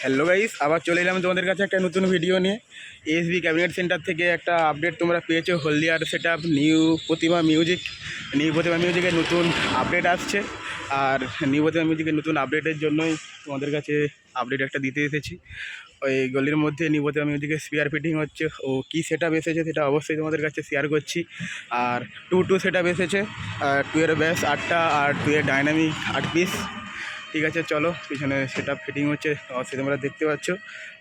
Hello guys, আবার চলে এলাম তোমাদের কাছে একটা নতুন ভিডিও নিয়ে। এসবি ক্যাবিনেট সেন্টার থেকে একটা আপডেট তোমরা পেয়েছো। হলদিয়ার সেটআপ নিউ প্রতিমা মিউজিকের নতুন আপডেট আসছে। আর নিউ প্রতিমা মিউজিকের নতুন আপডেটের জন্যই তোমাদের কাছে আপডেট একটা দিতে এসেছি। ওই গলির মধ্যে নিউ প্রতিমা মিউজিকের স্পিয়ার ফিটিং হচ্ছে, ও কী সেটআপ এসেছে সেটা অবশ্যই তোমাদের কাছে শেয়ার করছি। আর টু সেটআপ এসেছে, 2 এর ব্যাস 8টা আর 2 এর ডাইনামিক 8 পিস। ঠিক আছে, চলো পিছনে সেটা ফিটিং হচ্ছে অবশ্যই তোমরা দেখতে পাচ্ছ।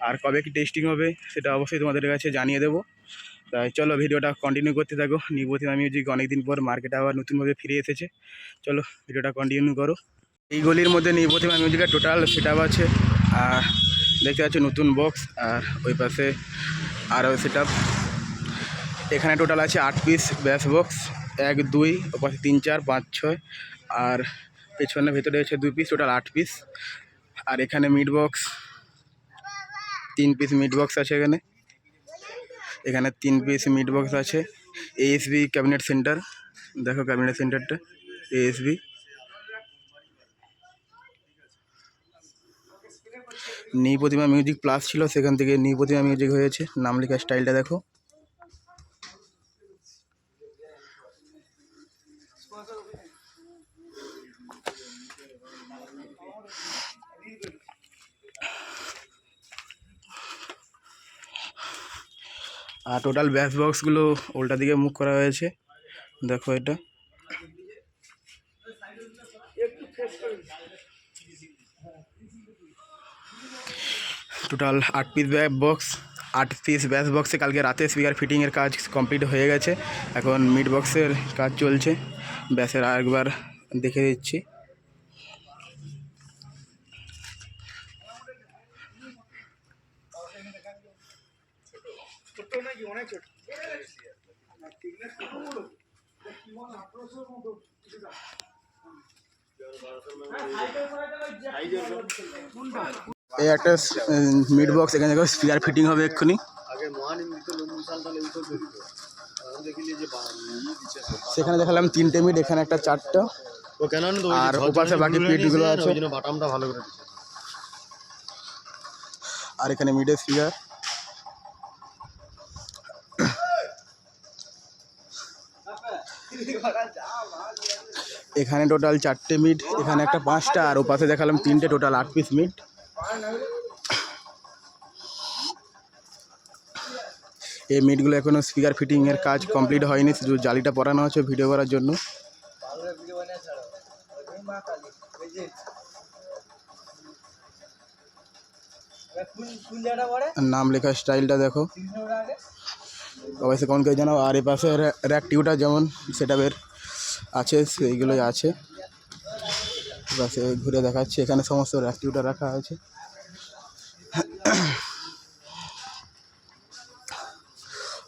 আর কবে কি টেস্টিং হবে সেটা অবশ্যই তোমাদের কাছে জানিয়ে দেবো। তাই চলো ভিডিওটা কন্টিনিউ করতে থাকো। নিউ প্রতিমা মিউজিক অনেকদিন পর মার্কেটে আবার নতুনভাবে ফিরে এসেছে। চলো ভিডিওটা কন্টিনিউ করো। এই গলির মধ্যে নিউ প্রতিমা মিউজিকের টোটাল সেটআপ আছে। আর দেখতে পাচ্ছ নতুন বক্স, আর ওই পাশে আরও সেটআপ। এখানে টোটাল আছে 8 পিস ব্যাস বক্স, 1 2 ওপাশে 3 4 5 6, আর পেছনের ভেতরে আছে 2 পিস, টোটাল 8 পিস। আর এখানে mid box 3 piece mid box আছে। এখানে 3 পিস মিড বক্স আছে। এএসবি ক্যাবিনেট সেন্টার, দেখো ক্যাবিনেট সেন্টারটা এএসবি। নিউ প্রতিমা মিউজিক প্লাস ছিল, সেখান থেকে নিউ প্রতিমা মিউজিক হয়েছে। নাম লেখা স্টাইলটা দেখো। আর টোটাল ব্যাস বক্সগুলো উল্টা দিকে মুখ করা হয়েছে, দেখো এটা। টোটাল 8 পিস বক্স, 8 পিস ব্যাস বক্সে কালকে রাতে স্পিকার ফিটিংয়ের কাজ কমপ্লিট হয়ে গেছে। এখন মিড বক্সের কাজ চলছে। ব্যাসের আরেকবার দেখে দিচ্ছি। এই একটা মিড বক্স, এখানে দেখো স্পিকার ফিটিং হবে এক্ষুনি। সেখানে দেখালাম 3টে মিড, এখানে একটা 4টা, আর ওপাশে বাকি পিটগুলো আছে। আর এখানে মিডের স্পিকার। এখানে টোটাল 4টে মিড, এখানে একটা 5টা, আর ওপাশে দেখালাম 3টে, টোটাল 8 পিস মিড। এই মিডগুলো এখনো স্পিকার ফিটিংয়ের কাজ কমপ্লিট হয়নি, শুধু জালিটা পরানো হচ্ছে ভিডিও করার জন্য। নাম লেখা স্টাইলটা দেখো, অবশ্যই কমেন্ট করে জানাও। আর এ পাশে র্যাক টিউটা যেমন সেটআপের আছে সেইগুলোই আছে। পাশে ঘুরে দেখাচ্ছি, এখানে সমস্ত র্যাক টিউটা রাখা আছে।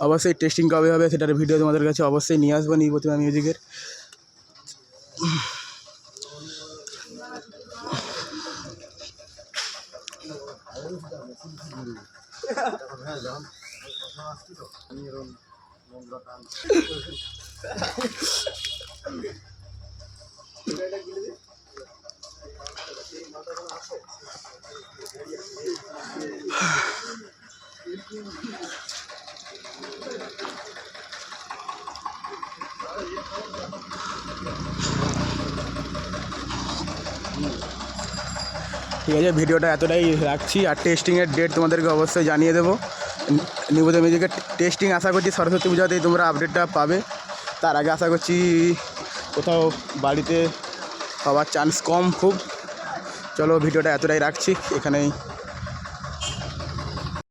অবশ্যই টেস্টিং কবে হবে সেটার ভিডিও তোমাদের কাছে অবশ্যই নিয়ে আসবো নিউ প্রতিমা মিউজিকের। ঠিক আছে, ভিডিওটা এতটাই রাখছি। আর টেস্টিংয়ের ডেট তোমাদেরকে অবশ্যই জানিয়ে দেবো। নিউ প্রতিমা মিউজিকের টেস্টিং আশা করছি সরস্বতী পূজাতেই তোমরা আপডেটটা পাবে। তার আগে আশা করছি কোথাও বাড়িতে হওয়ার চান্স কম খুব। চলো ভিডিওটা এতটাই রাখছি, এখানেই